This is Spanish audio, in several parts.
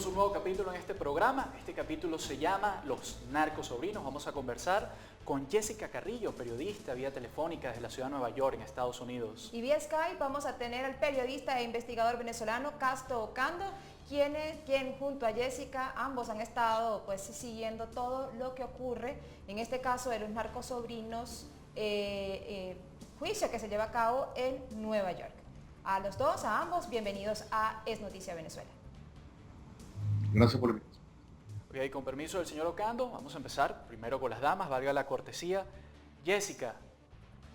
Abrimos un nuevo capítulo en este programa. Este capítulo se llama Los Narcosobrinos. Vamos a conversar con Jessica Carrillo, periodista vía telefónica desde la ciudad de Nueva York, en Estados Unidos. Y vía Skype vamos a tener al periodista e investigador venezolano Casto Ocando, quien junto a Jessica ambos han estado siguiendo todo lo que ocurre, en este caso de los narcosobrinos, juicio que se lleva a cabo en Nueva York. A los dos, a ambos, bienvenidos a Es Noticia Venezuela. Gracias por la invitación. Ok, con permiso del señor Ocando, vamos a empezar primero con las damas, valga la cortesía. Jessica,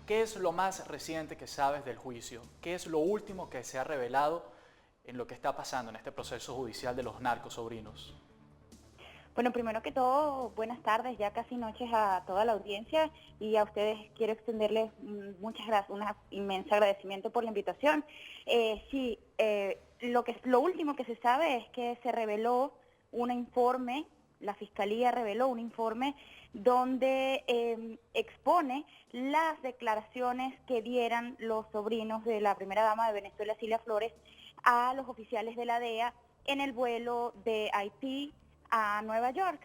¿qué es lo más reciente que sabes del juicio? ¿Qué es lo último que se ha revelado en lo que está pasando en este proceso judicial de los narcosobrinos? Bueno, primero que todo, buenas tardes, ya casi noches a toda la audiencia, y a ustedes quiero extenderles muchas gracias, un inmenso agradecimiento por la invitación. Lo último que se sabe es que se reveló un informe, la Fiscalía reveló un informe donde expone las declaraciones que dieran los sobrinos de la primera dama de Venezuela, Cilia Flores, a los oficiales de la DEA en el vuelo de Haití a Nueva York.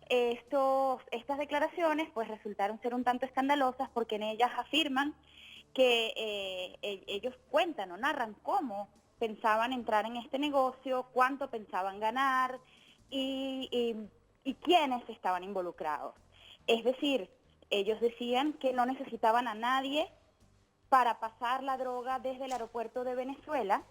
Estas declaraciones resultaron ser un tanto escandalosas porque en ellas afirman que ellos cuentan o narran cómo pensaban entrar en este negocio, cuánto pensaban ganar y quiénes estaban involucrados. Es decir, ellos decían que no necesitaban a nadie para pasar la droga desde el aeropuerto de Venezuela,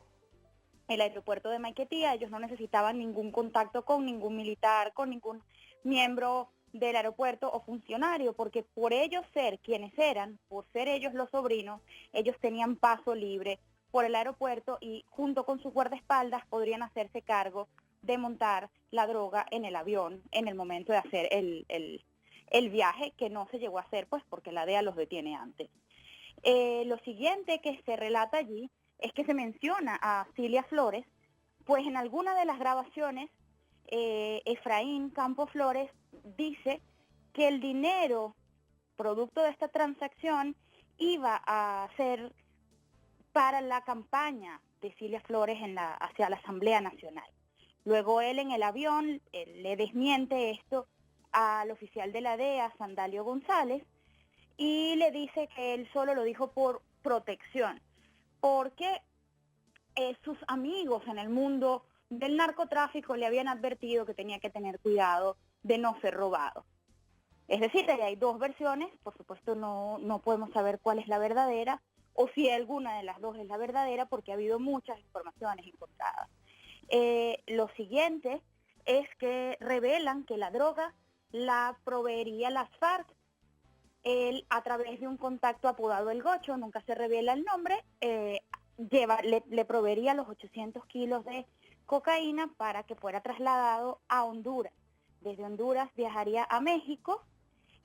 el aeropuerto de Maiquetía. Ellos no necesitaban ningún contacto con ningún militar, con ningún miembro del aeropuerto o funcionario, porque por ellos ser quienes eran, por ser ellos los sobrinos, ellos tenían paso libre por el aeropuerto y junto con sus guardaespaldas podrían hacerse cargo de montar la droga en el avión en el momento de hacer el viaje, que no se llegó a hacer porque la DEA los detiene antes. Lo siguiente que se relata allí es que se menciona a Cilia Flores, pues en alguna de las grabaciones Efraín Campos Flores dice que el dinero producto de esta transacción iba a ser para la campaña de Cilia Flores hacia la Asamblea Nacional. Luego él en el avión le desmiente esto al oficial de la DEA, Sandalio González, y le dice que él solo lo dijo por protección, porque sus amigos en el mundo del narcotráfico le habían advertido que tenía que tener cuidado de no ser robado. Es decir, hay dos versiones, por supuesto no podemos saber cuál es la verdadera, o si alguna de las dos es la verdadera, porque ha habido muchas informaciones encontradas. Lo siguiente es que revelan que la droga la proveería las FARC, él a través de un contacto apodado El Gocho, nunca se revela el nombre, le proveería los 800 kilos de cocaína para que fuera trasladado a Honduras. Desde Honduras viajaría a México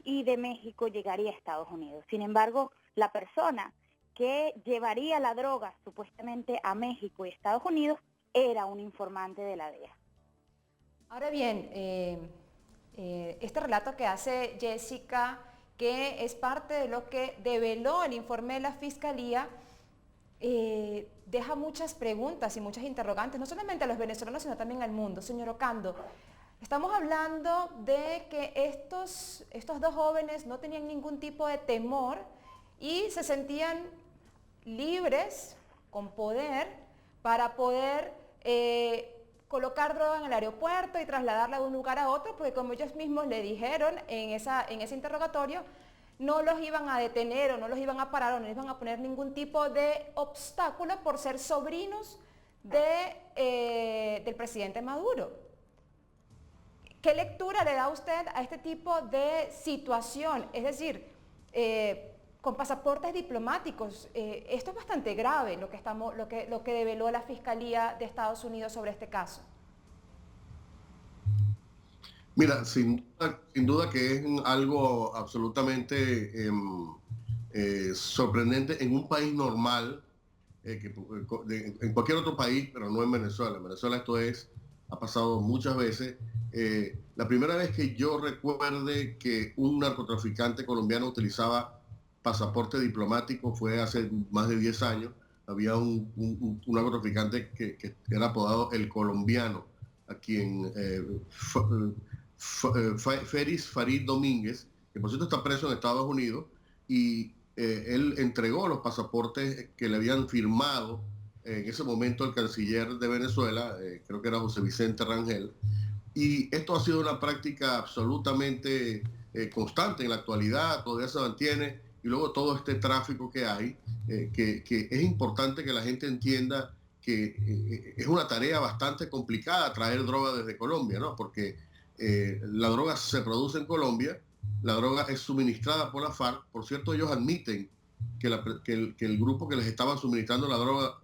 y de México llegaría a Estados Unidos. Sin embargo, la persona que llevaría la droga supuestamente a México y Estados Unidos era un informante de la DEA. Ahora bien, este relato que hace Jessica, que es parte de lo que develó el informe de la Fiscalía, deja muchas preguntas y muchas interrogantes, no solamente a los venezolanos, sino también al mundo. Señor Ocando, estamos hablando de que estos dos jóvenes no tenían ningún tipo de temor y se sentían libres, con poder, para poder colocar droga en el aeropuerto y trasladarla de un lugar a otro, porque como ellos mismos le dijeron en ese interrogatorio, no los iban a detener o no los iban a parar o no les iban a poner ningún tipo de obstáculo por ser sobrinos del presidente Maduro. ¿Qué lectura le da usted a este tipo de situación? Es decir, con pasaportes diplomáticos, esto es bastante grave lo que develó la Fiscalía de Estados Unidos sobre este caso. Mira, sin duda que es algo absolutamente sorprendente en un país normal, en cualquier otro país, pero no en Venezuela. En Venezuela ha pasado muchas veces. La primera vez que yo recuerde que un narcotraficante colombiano utilizaba pasaporte diplomático fue hace más de 10 años. Había un narcotraficante que era apodado El Colombiano. a quien Feris Farid Domínguez, que por cierto está preso en Estados Unidos, y él entregó los pasaportes que le habían firmado en ese momento el canciller de Venezuela, creo que era José Vicente Rangel, y esto ha sido una práctica absolutamente constante en la actualidad, todavía se mantiene, y luego todo este tráfico que hay, que es importante que la gente entienda que es una tarea bastante complicada traer droga desde Colombia, ¿no? Porque la droga se produce en Colombia, la droga es suministrada por la FARC. Por cierto, ellos admiten que el grupo que les estaba suministrando la droga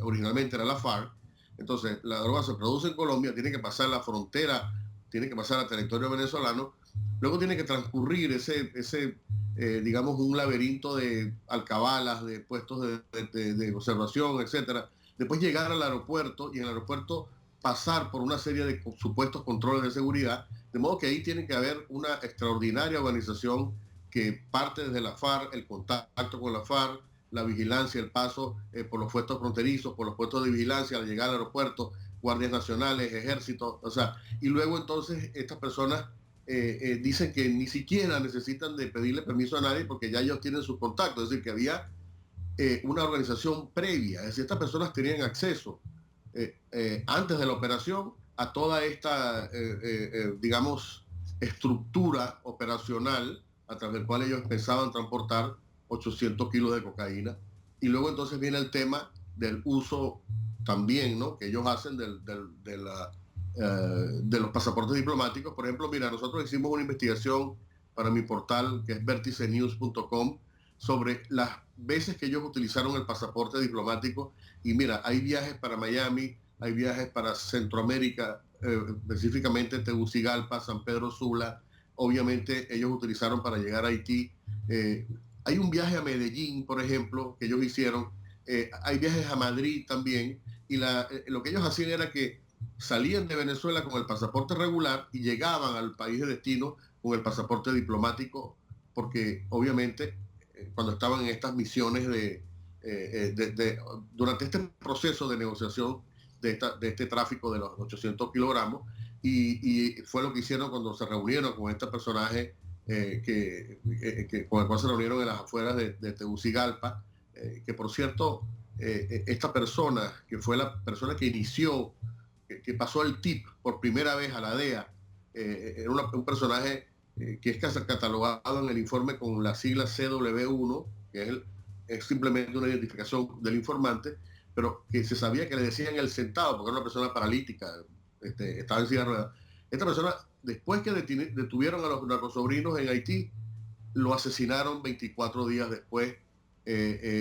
originalmente era la FARC. Entonces, la droga se produce en Colombia, tiene que pasar la frontera, tiene que pasar al territorio venezolano, luego tiene que transcurrir digamos, un laberinto de alcabalas, de puestos de observación, etcétera. Después llegar al aeropuerto y en el aeropuerto pasar por una serie de supuestos controles de seguridad, de modo que ahí tiene que haber una extraordinaria organización que parte desde la FARC, el contacto con la FARC, la vigilancia, el paso por los puestos fronterizos, por los puestos de vigilancia al llegar al aeropuerto, guardias nacionales, ejército, o sea, y luego entonces estas personas dicen que ni siquiera necesitan de pedirle permiso a nadie porque ya ellos tienen sus contactos, es decir, que había una organización previa, es decir, estas personas tenían acceso antes de la operación a toda esta, digamos, estructura operacional a través del cual ellos pensaban transportar 800 kilos de cocaína. Y luego entonces viene el tema del uso también, ¿no?, que ellos hacen de los pasaportes diplomáticos. Por ejemplo, mira, nosotros hicimos una investigación para mi portal, que es verticenews.com, sobre las veces que ellos utilizaron el pasaporte diplomático. Y mira, hay viajes para Miami, hay viajes para Centroamérica, específicamente Tegucigalpa, San Pedro Sula. Obviamente ellos utilizaron para llegar a Haití. Hay un viaje a Medellín, por ejemplo, que ellos hicieron. Hay viajes a Madrid también. Y lo que ellos hacían era que salían de Venezuela con el pasaporte regular y llegaban al país de destino con el pasaporte diplomático, porque obviamente cuando estaban en estas misiones durante este proceso de negociación de este tráfico de los 800 kilogramos, y fue lo que hicieron cuando se reunieron con este personaje con el cual se reunieron en las afueras de Tegucigalpa, que por cierto, esta persona, que fue la persona que inició, que pasó el tip por primera vez a la DEA, era un personaje que es catalogado en el informe con la sigla CW1, que es simplemente una identificación del informante, pero que se sabía que le decían el sentado, porque era una persona paralítica, estaba en silla de ruedas. Esta persona, después que detuvieron a los narcosobrinos en Haití, lo asesinaron 24 días después,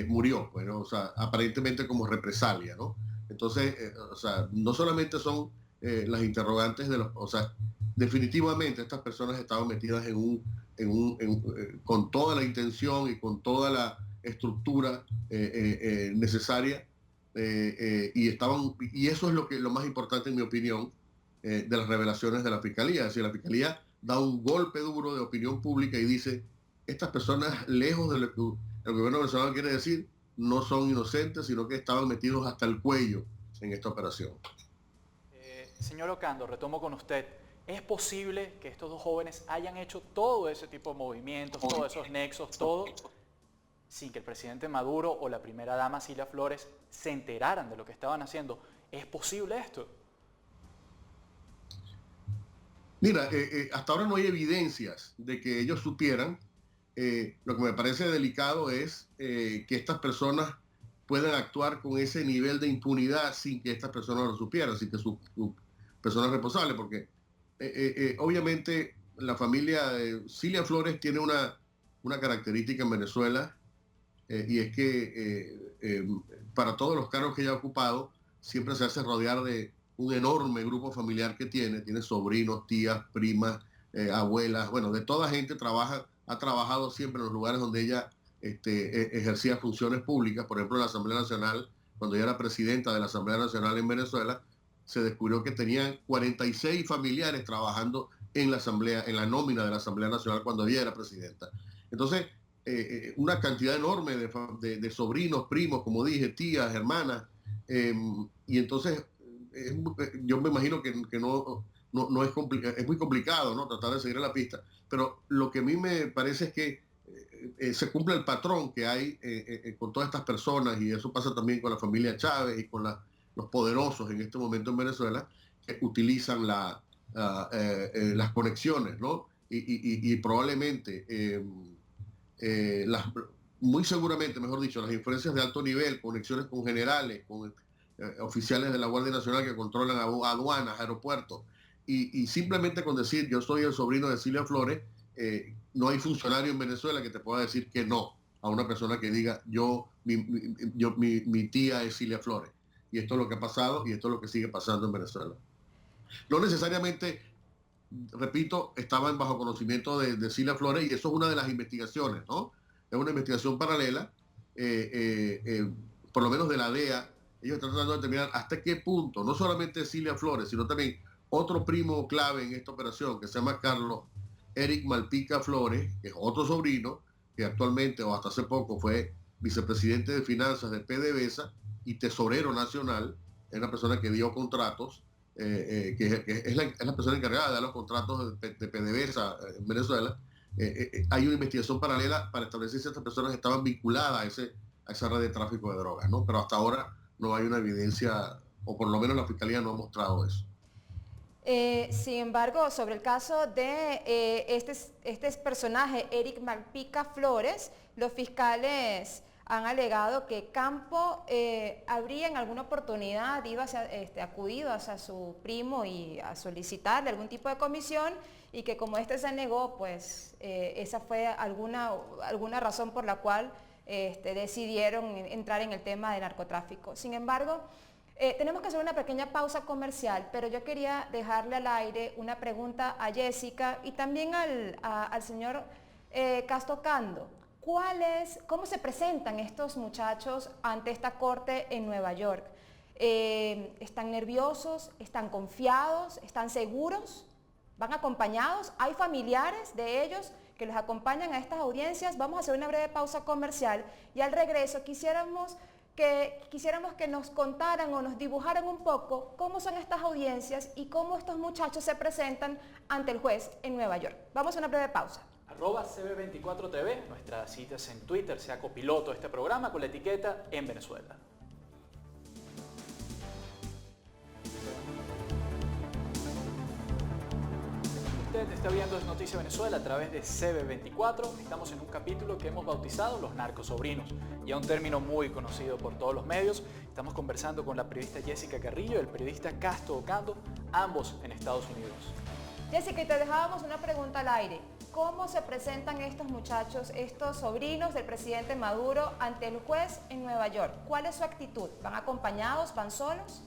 murió, bueno, o sea, aparentemente como represalia, ¿no? Entonces, o sea, no solamente son las interrogantes o sea, definitivamente estas personas estaban metidas con toda la intención y con toda la estructura necesaria, y eso es lo más importante, en mi opinión, de las revelaciones de la Fiscalía. Es decir, la Fiscalía da un golpe duro de opinión pública y dice: estas personas, lejos de lo que el gobierno venezolano quiere decir, no son inocentes, sino que estaban metidos hasta el cuello en esta operación. Señor Ocando, retomo con usted. ¿Es posible que estos dos jóvenes hayan hecho todo ese tipo de movimientos, todos esos nexos, todo, sin que el presidente Maduro o la primera dama Cilia Flores se enteraran de lo que estaban haciendo? ¿Es posible esto? Mira, hasta ahora no hay evidencias de que ellos supieran. Lo que me parece delicado es que estas personas puedan actuar con ese nivel de impunidad sin que estas personas lo supieran, sin que sus personas responsables, porque obviamente la familia de Cilia Flores tiene una característica en Venezuela, y es que para todos los cargos que ella ha ocupado siempre se hace rodear de un enorme grupo familiar que tiene sobrinos, tías, primas, abuelas, bueno, de toda gente. Ha trabajado siempre en los lugares donde ella ejercía funciones públicas. Por ejemplo, en la Asamblea Nacional, cuando ella era presidenta de la Asamblea Nacional en Venezuela, se descubrió que tenían 46 familiares trabajando en la Asamblea, en la nómina de la Asamblea Nacional cuando ella era presidenta. Entonces, una cantidad enorme de sobrinos, primos, como dije, tías, hermanas, y entonces yo me imagino que no es, es muy complicado, ¿no? Tratar de seguir a la pista, pero lo que a mí me parece es que se cumple el patrón que hay con todas estas personas, y eso pasa también con la familia Chávez y con los poderosos en este momento en Venezuela, que utilizan las conexiones, ¿no? Y probablemente, muy seguramente, mejor dicho, las influencias de alto nivel, conexiones con generales, con oficiales de la Guardia Nacional que controlan aduanas, aeropuertos, y simplemente con decir yo soy el sobrino de Cilia Flores, no hay funcionario en Venezuela que te pueda decir que no a una persona que diga mi tía es Cilia Flores. Y esto es lo que ha pasado y esto es lo que sigue pasando en Venezuela. No necesariamente, repito, estaban bajo conocimiento de Cilia Flores, y eso es una de las investigaciones, ¿no? Es una investigación paralela, por lo menos de la DEA. Ellos están tratando de determinar hasta qué punto, no solamente Cilia Flores, sino también otro primo clave en esta operación, que se llama Carlos Eric Malpica Flores, que es otro sobrino, que actualmente o hasta hace poco fue vicepresidente de finanzas de PDVSA y tesorero nacional, es una persona que dio contratos, que es la persona encargada de dar los contratos de PDVSA en Venezuela. Hay una investigación paralela para establecer si estas personas estaban vinculadas a esa red de tráfico de drogas, ¿no? Pero hasta ahora no hay una evidencia, o por lo menos la Fiscalía no ha mostrado eso. Sin embargo, sobre el caso de este personaje, Eric Malpica Flores, los fiscales han alegado que Campo habría en alguna oportunidad acudido hacia su primo y a solicitarle algún tipo de comisión, y que como este se negó, pues esa fue alguna razón por la cual decidieron entrar en el tema del narcotráfico. Sin embargo, tenemos que hacer una pequeña pausa comercial, pero yo quería dejarle al aire una pregunta a Jessica y también al señor Castro Cando. ¿Cómo se presentan estos muchachos ante esta corte en Nueva York? ¿Están nerviosos? ¿Están confiados? ¿Están seguros? ¿Van acompañados? ¿Hay familiares de ellos que los acompañan a estas audiencias? Vamos a hacer una breve pausa comercial y al regreso quisiéramos que nos contaran o nos dibujaran un poco cómo son estas audiencias y cómo estos muchachos se presentan ante el juez en Nueva York. Vamos a una breve pausa. @CB24TV, nuestras citas en Twitter, sea copiloto de este programa con la etiqueta En Venezuela. Usted está viendo Es Noticia Venezuela a través de CB24. Estamos en un capítulo que hemos bautizado Los Narcosobrinos, ya un término muy conocido por todos los medios. Estamos conversando con la periodista Jessica Carrillo y el periodista Castro Ocando, ambos en Estados Unidos. Jessica, y te dejábamos una pregunta al aire. ¿Cómo se presentan estos muchachos, estos sobrinos del presidente Maduro, ante el juez en Nueva York? ¿Cuál es su actitud? ¿Van acompañados? ¿Van solos?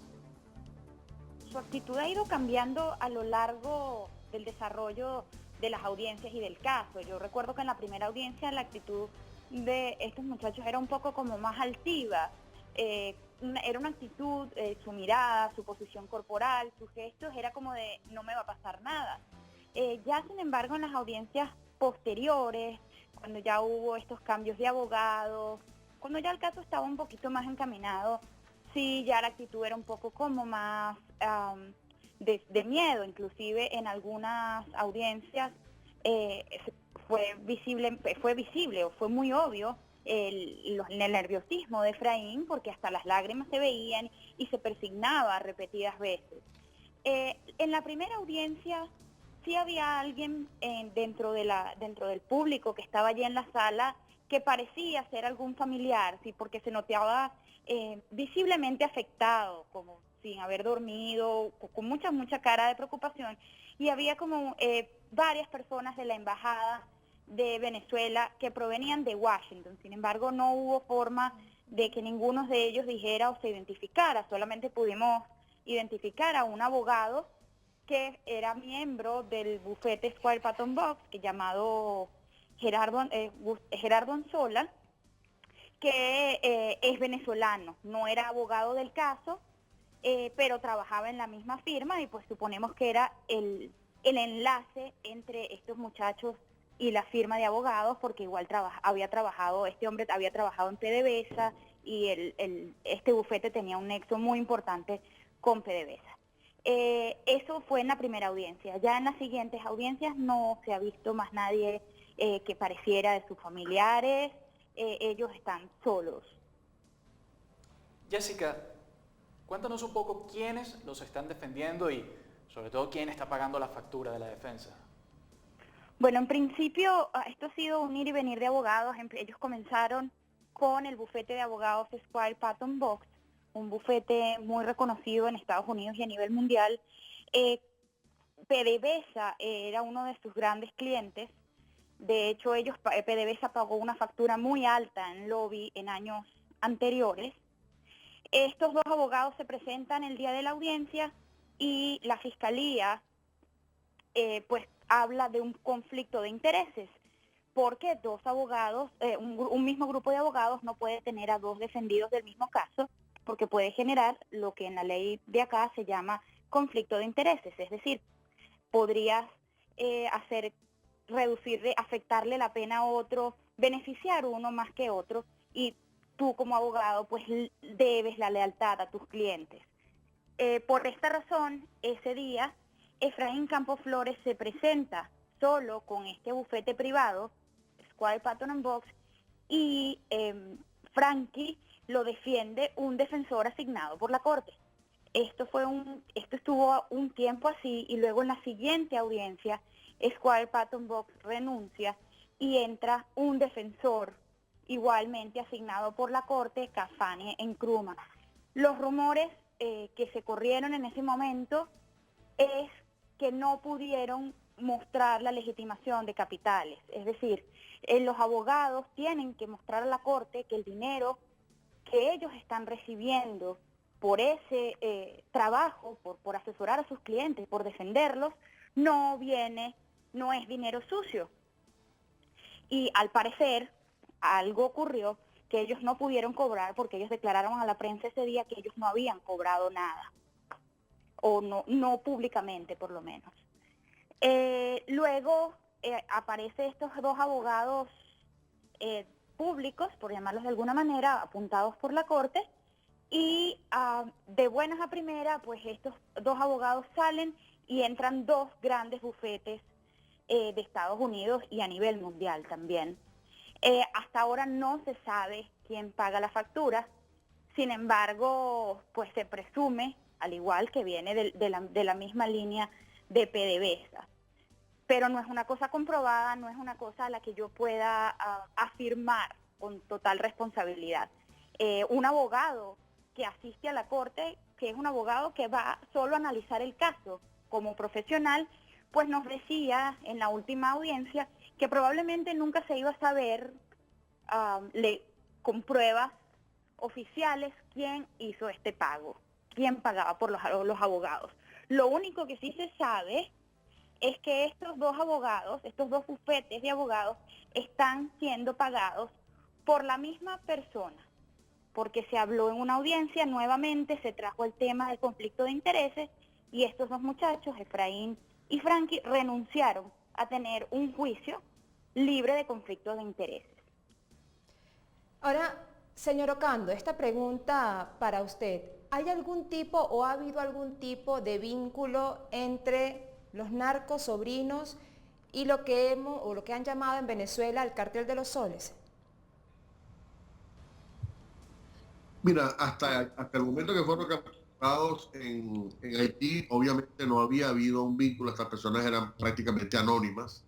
Su actitud ha ido cambiando a lo largo del desarrollo de las audiencias y del caso. Yo recuerdo que en la primera audiencia la actitud de estos muchachos era un poco como más altiva. Era una actitud, su mirada, su posición corporal, sus gestos, era como de no me va a pasar nada. Ya sin embargo en las audiencias posteriores, cuando ya hubo estos cambios de abogados, cuando ya el caso estaba un poquito más encaminado, sí, ya la actitud era un poco como más de miedo. Inclusive en algunas audiencias fue visible o fue muy obvio el nerviosismo de Efraín, porque hasta las lágrimas se veían y se persignaba repetidas veces. En la primera audiencia sí había alguien dentro del público que estaba allí en la sala que parecía ser algún familiar, sí, porque se notaba visiblemente afectado, como sin haber dormido, con mucha cara de preocupación, y había como varias personas de la embajada de Venezuela que provenían de Washington. Sin embargo, no hubo forma de que ninguno de ellos dijera o se identificara, solamente pudimos identificar a un abogado que era miembro del bufete Squire Patton Box, que llamado Gerardo Anzola, que es venezolano, no era abogado del caso, pero trabajaba en la misma firma, y pues suponemos que era el enlace entre estos muchachos y la firma de abogados, porque igual este hombre había trabajado en PDVSA, y este bufete tenía un nexo muy importante con PDVSA. Eso fue en la primera audiencia. Ya en las siguientes audiencias no se ha visto más nadie que pareciera de sus familiares. Ellos están solos. Jessica, cuéntanos un poco quiénes los están defendiendo y sobre todo quién está pagando la factura de la defensa. Bueno, en principio esto ha sido un ir y venir de abogados. Ellos comenzaron con el bufete de abogados Squire Patton Boggs, un bufete muy reconocido en Estados Unidos y a nivel mundial. PDVSA era uno de sus grandes clientes. De hecho, PDVSA pagó una factura muy alta en lobby en años anteriores. Estos dos abogados se presentan el día de la audiencia y la fiscalía pues habla de un conflicto de intereses, porque dos abogados, un mismo grupo de abogados no puede tener a dos defendidos del mismo caso, porque puede generar lo que en la ley de acá se llama conflicto de intereses, es decir, podrías afectarle la pena a otro, beneficiar uno más que otro, y tú como abogado pues debes la lealtad a tus clientes. Por esta razón, ese día, Efraín Campos Flores se presenta solo con este bufete privado, Squire Patton Boggs, y Frankie lo defiende un defensor asignado por la corte. Esto estuvo un tiempo así, y luego en la siguiente audiencia, Squire Patton Boggs renuncia y entra un defensor igualmente asignado por la corte, Cafani Nkrumah. Los rumores que se corrieron en ese momento es que no pudieron mostrar la legitimación de capitales. Es decir, los abogados tienen que mostrar a la corte que el dinero que ellos están recibiendo por ese trabajo, por asesorar a sus clientes, por defenderlos, no es dinero sucio. Y al parecer, algo ocurrió que ellos no pudieron cobrar porque ellos declararon a la prensa ese día que ellos no habían cobrado nada, o no públicamente por lo menos. Luego aparecen estos dos abogados públicos, por llamarlos de alguna manera, apuntados por la corte, y de buenas a primera, pues estos dos abogados salen y entran dos grandes bufetes de Estados Unidos y a nivel mundial también. Hasta ahora no se sabe quién paga la factura, sin embargo, pues se presume, al igual que viene de la misma línea de PDVSA. Pero no es una cosa comprobada, no es una cosa a la que yo pueda afirmar con total responsabilidad. Un abogado que asiste a la corte, que es un abogado que va solo a analizar el caso como profesional, pues nos decía en la última audiencia que probablemente nunca se iba a saber con pruebas oficiales quién hizo este pago, quién pagaba por los abogados. Lo único que sí se sabe es que estos dos abogados, estos dos bufetes de abogados, están siendo pagados por la misma persona, porque se habló en una audiencia, nuevamente se trajo el tema del conflicto de intereses, y estos dos muchachos, Efraín y Frankie, renunciaron a tener un juicio libre de conflicto de intereses. Ahora, señor Ocando, esta pregunta para usted. ¿Hay algún tipo o ha habido algún tipo de vínculo entre los narcos sobrinos y lo que han llamado en Venezuela el Cartel de los Soles? Mira, hasta el momento que fueron capturados en Haití, obviamente no había habido un vínculo. Estas personas eran prácticamente anónimas,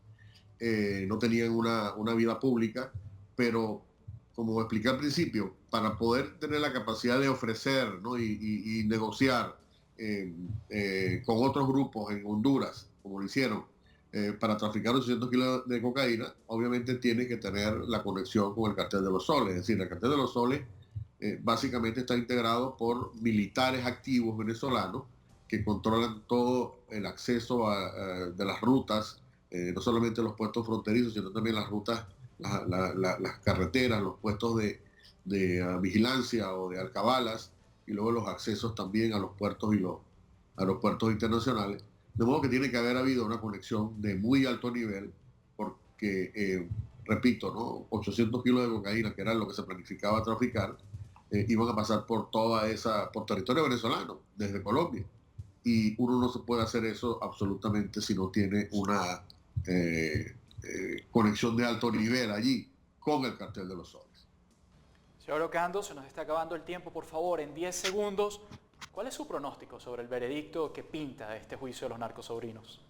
no tenían una vida pública, pero como expliqué al principio, para poder tener la capacidad de ofrecer, ¿no? y negociar con otros grupos en Honduras, como lo hicieron, para traficar 800 kilos de cocaína, obviamente tiene que tener la conexión con el Cartel de los Soles. Es decir, el Cartel de los Soles básicamente está integrado por militares activos venezolanos que controlan todo el acceso de las rutas, no solamente los puestos fronterizos, sino también las rutas, las carreteras, los puestos de vigilancia o de alcabalas, y luego los accesos también a los puertos a los puertos internacionales. De modo que tiene que haber habido una conexión de muy alto nivel, porque, repito, ¿no? 800 kilos de cocaína, que era lo que se planificaba traficar, iban a pasar por territorio venezolano, desde Colombia. Y uno no se puede hacer eso absolutamente si no tiene una conexión de alto nivel allí con el cartel de los soles. Señor Ocando, se nos está acabando el tiempo. Por favor, en 10 segundos, ¿cuál es su pronóstico sobre el veredicto que pinta este juicio de los narcosobrinos?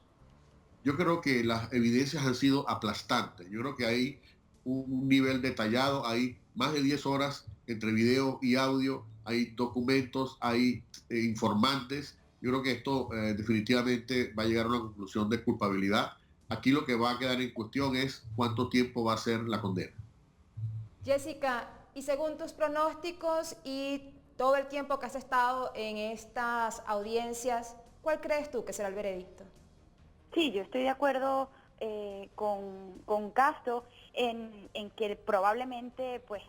Yo creo que las evidencias han sido aplastantes. Yo creo que hay un nivel detallado, hay más de 10 horas entre video y audio, hay documentos, hay informantes. Yo creo que esto definitivamente va a llegar a una conclusión de culpabilidad. Aquí lo que va a quedar en cuestión es cuánto tiempo va a ser la condena. Jessica, y según tus pronósticos y todo el tiempo que has estado en estas audiencias, ¿cuál crees tú que será el veredicto? Sí, yo estoy de acuerdo con Castro en que probablemente pues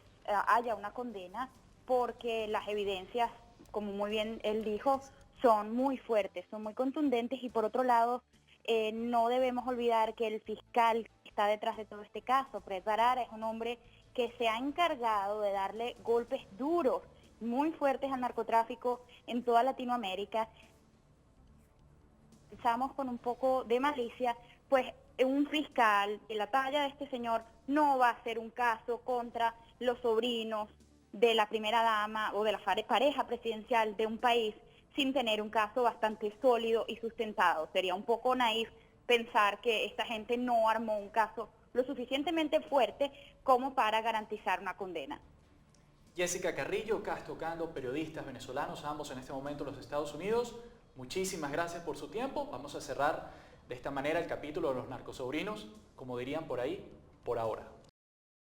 haya una condena porque las evidencias, como muy bien él dijo, son muy fuertes, son muy contundentes y por otro lado no debemos olvidar que el fiscal que está detrás de todo este caso, Pret Bharara, es un hombre que se ha encargado de darle golpes duros, muy fuertes al narcotráfico en toda Latinoamérica. Pensamos con un poco de malicia, pues un fiscal de la talla de este señor no va a hacer un caso contra los sobrinos de la primera dama o de la pareja presidencial de un país sin tener un caso bastante sólido y sustentado. Sería un poco naif pensar que esta gente no armó un caso lo suficientemente fuerte como para garantizar una condena. Jessica Carrillo, Castro Ocando, periodistas venezolanos, ambos en este momento en los Estados Unidos. Muchísimas gracias por su tiempo. Vamos a cerrar de esta manera el capítulo de los narcosobrinos, como dirían por ahí, por ahora.